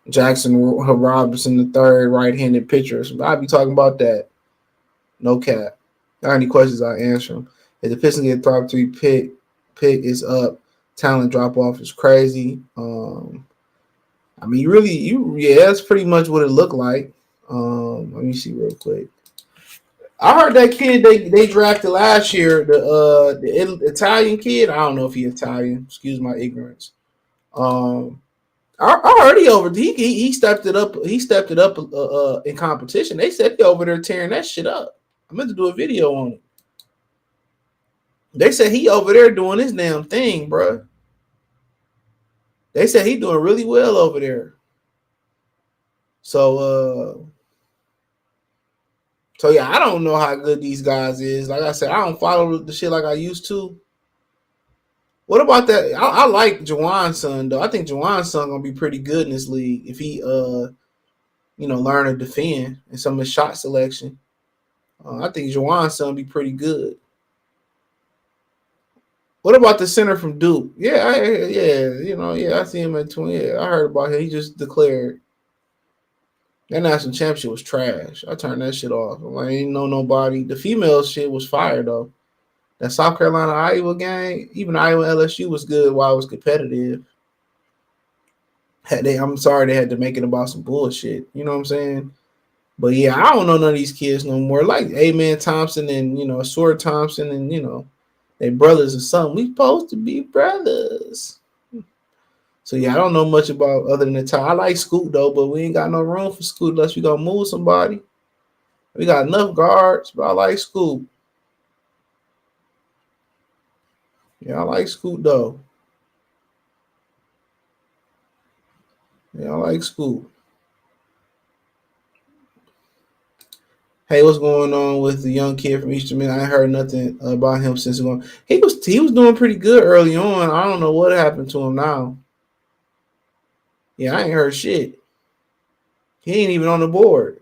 Jackson Robinson, the third right-handed pitcher. So I'll be talking about that. No cap. Got any questions, I'll answer them. If the Pistons get top 3 pick is up, talent drop off is crazy. I mean, that's pretty much what it looked like. Let me see real quick. I heard that kid they drafted last year, the Italian kid. I don't know if he's Italian. Excuse my ignorance. I heard he stepped it up. He stepped it up in competition. They said he over there tearing that shit up. I meant to do a video on it. They said he over there doing his damn thing, bro. They said he doing really well over there. So so yeah, I don't know how good these guys is. Like I said, I don't follow the shit like I used to. What about that? I like Juwan's son though. I think Juwan's son gonna be pretty good in this league if he learn to defend and some of his shot selection. I think Juwan's son be pretty good. What about the center from Duke? I see him at 20. Yeah, I heard about him. He just declared that national championship was trash. I turned that shit off. I ain't know nobody. The female shit was fire though. That South Carolina Iowa game, even Iowa LSU was good while it was competitive. I'm sorry they had to make it about some bullshit. You know what I'm saying? But yeah, I don't know none of these kids no more. Like Amen Thompson and Sword Thompson and they brothers or something. We supposed to be brothers. So yeah, I don't know much about other than the time. I like Scoot though, but we ain't got no room for Scoot unless we gonna move somebody. We got enough guards, but I like Scoot. Yeah, I like Scoot though. Yeah, I like Scoot. Hey, what's going on with the young kid from Eastern Michigan? I ain't heard nothing about him since going. He was doing pretty good early on. I don't know what happened to him now. Yeah, I ain't heard shit. He ain't even on the board.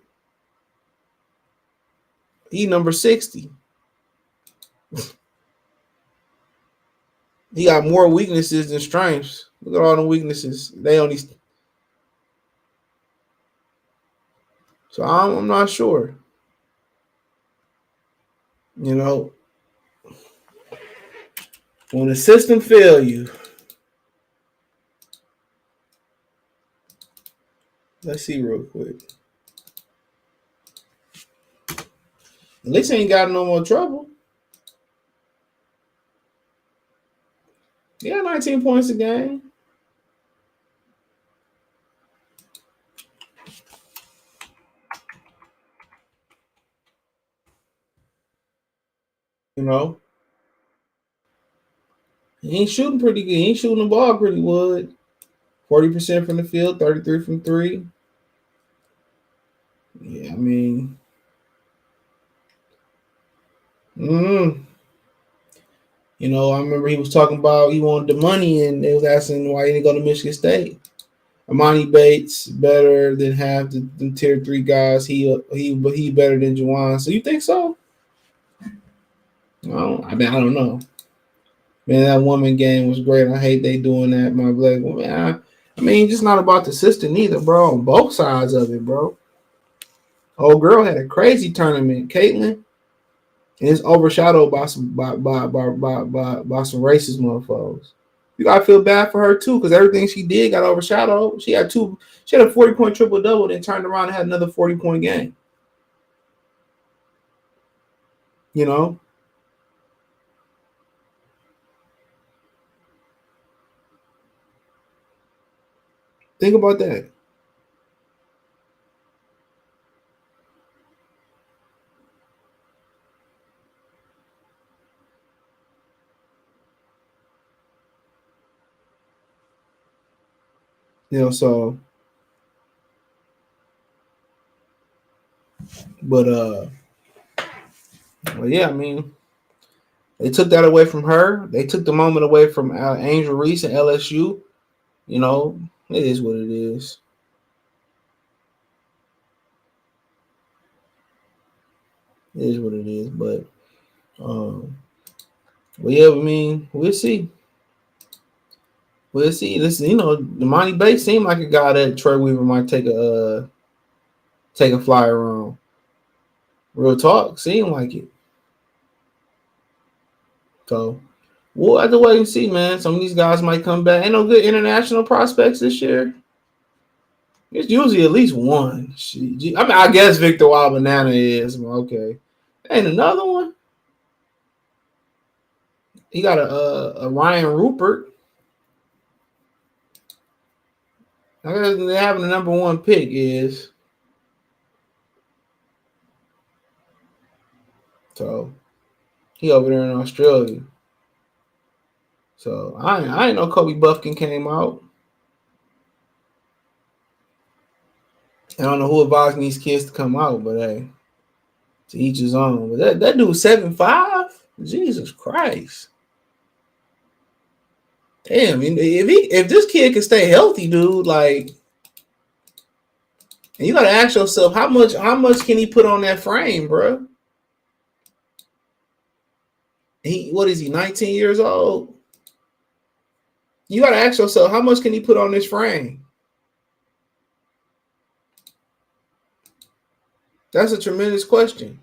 He number 60. He got more weaknesses than strengths. Look at all the weaknesses. They only. So I'm not sure. You know, when the system fail you, let's see real quick. At least ain't got no more trouble. Yeah, 19 points a game. You know, he ain't shooting pretty good. He ain't shooting the ball pretty good. 40% from the field, 33 from three. Yeah, I mean, mm, I remember he was talking about he wanted the money, and they was asking why he didn't go to Michigan State. Amani Bates better than half the tier 3 guys. He better than Juwan. So you think so? I don't know. Man, that woman game was great. I hate they doing that, my black woman. I mean, just not about the system either, bro. On both sides of it, bro. Old girl had a crazy tournament, Caitlin, and it's overshadowed by some racist motherfuckers. You gotta feel bad for her too, because everything she did got overshadowed. She had a 40-point triple double, then turned around and had another 40-point game. You know? Think about that. So but well, yeah, I mean, they took that away from her. They took the moment away from Angel Reese and LSU. It is what it is. It is what it is. But well, yeah, I mean, we'll see. We'll see. Listen, the Monty Bay seemed like a guy that Troy Weaver might take a flyer on. Real talk, seemed like it. So we'll have to wait and see, man. Some of these guys might come back. Ain't no good international prospects this year. It's usually at least one. I guess Victor Wild Banana is okay. Ain't another one. He got a Ryan Rupert. I guess they having the number one pick is so he over there in Australia. So I didn't know Kobe Buffkin came out. I don't know who advising these kids to come out, but hey, to each his own. But that dude 7'5", Jesus Christ. Damn, if this kid can stay healthy, dude, like, and you gotta ask yourself how much can he put on that frame, bro? What is he, 19 years old? You gotta ask yourself how much can he put on this frame? That's a tremendous question.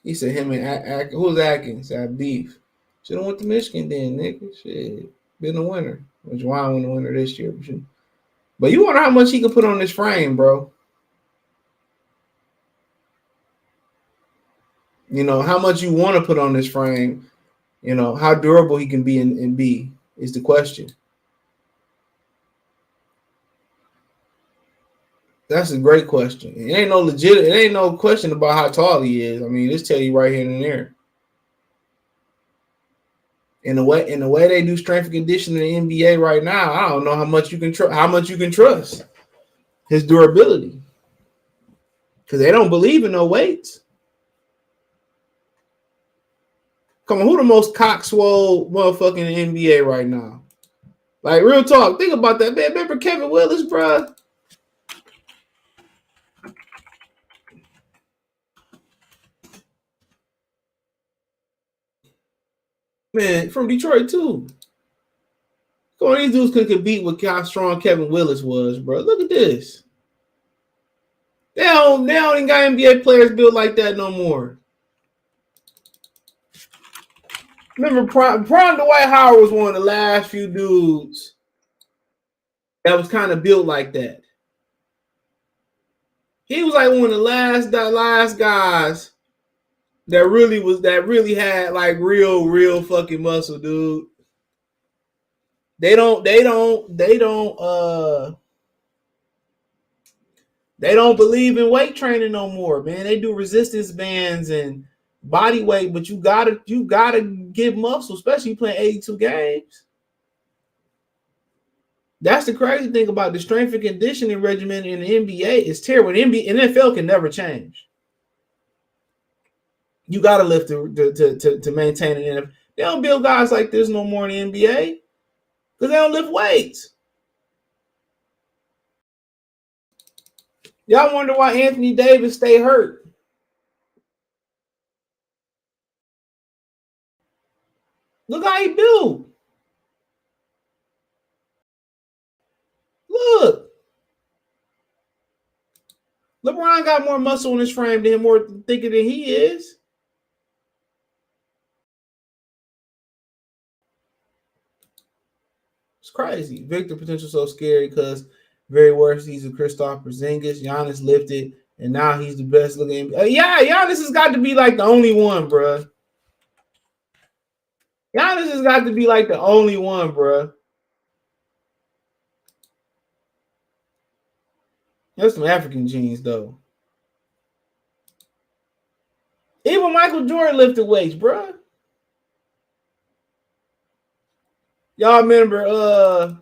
He said him and who's Atkins? That beef. Should have went to Michigan then, nigga. Shit, been a winner. Which why I won the winner this year, but you wonder how much he could put on this frame, bro. You know how much you want to put on this frame. You know how durable he can be and be is the question. That's a great question. It ain't no legit. It ain't no question about how tall he is. I mean, this tell you right here and there. In the way they do strength and conditioning in the NBA right now, I don't know how much you can trust his durability, because they don't believe in no weights. Come on, who the most cockswole motherfucker in the NBA right now? Like, real talk. Think about that, man. Remember Kevin Willis, bro? Man, from Detroit too. Come on, these dudes couldn't compete with how strong Kevin Willis was, bro. Look at this. They don't even got NBA players built like that no more. Remember, Prime Dwight Howard was one of the last few dudes that was kind of built like that. He was like one of the last guys that really had like real fucking muscle, dude. They don't believe in weight training no more, man. They do resistance bands and body weight, but you gotta get muscle, especially playing 82 games. That's the crazy thing about the strength and conditioning regimen in the NBA. It's terrible. The NFL can never change. You gotta lift to maintain an NFL. They don't build guys like this no more in the NBA because they don't lift weights. Y'all wonder why Anthony Davis stay hurt. Look how he do. Look. LeBron got more muscle in his frame than him, more thicker than he is. It's crazy. Victor potential so scary because very worst he's a Kristaps Porzingis. Giannis lifted, and now he's the best looking. Yeah, Giannis has got to be like the only one, bro. Giannis has got to be like the only one, bro. There's some African genes, though. Even Michael Jordan lifted weights, bro. Y'all remember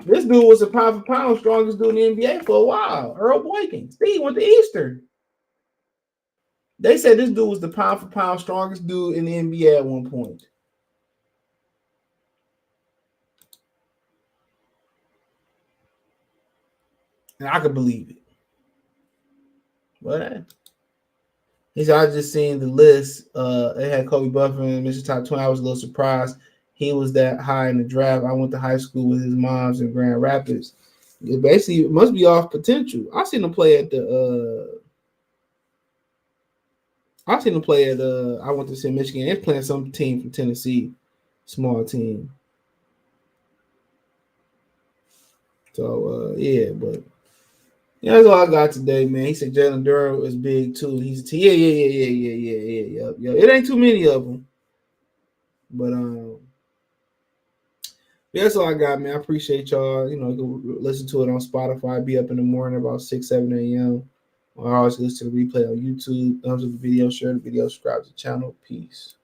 this dude was a pound for pound strongest dude in the NBA for a while. Earl Boykins. He went to Eastern. They said this dude was the pound for pound strongest dude in the NBA at one point. And I could believe it. But he said, I just seen the list. It had Kobe Buffkin, Mr. Top 20. I was a little surprised he was that high in the draft. I went to high school with his moms in Grand Rapids. It basically must be off potential. I seen him play at I went to see Michigan. They're playing some team from Tennessee, small team. So yeah, but yeah, that's all I got today, man. He said Jalen Durant is big too. He's yeah. It ain't too many of them, but yeah, that's all I got, man. I appreciate y'all. You know, you can listen to it on Spotify. Be up in the morning about 6, 7 a.m. Or always listen to the replay on YouTube. Thumbs up the video, share the video, subscribe to the channel. Peace.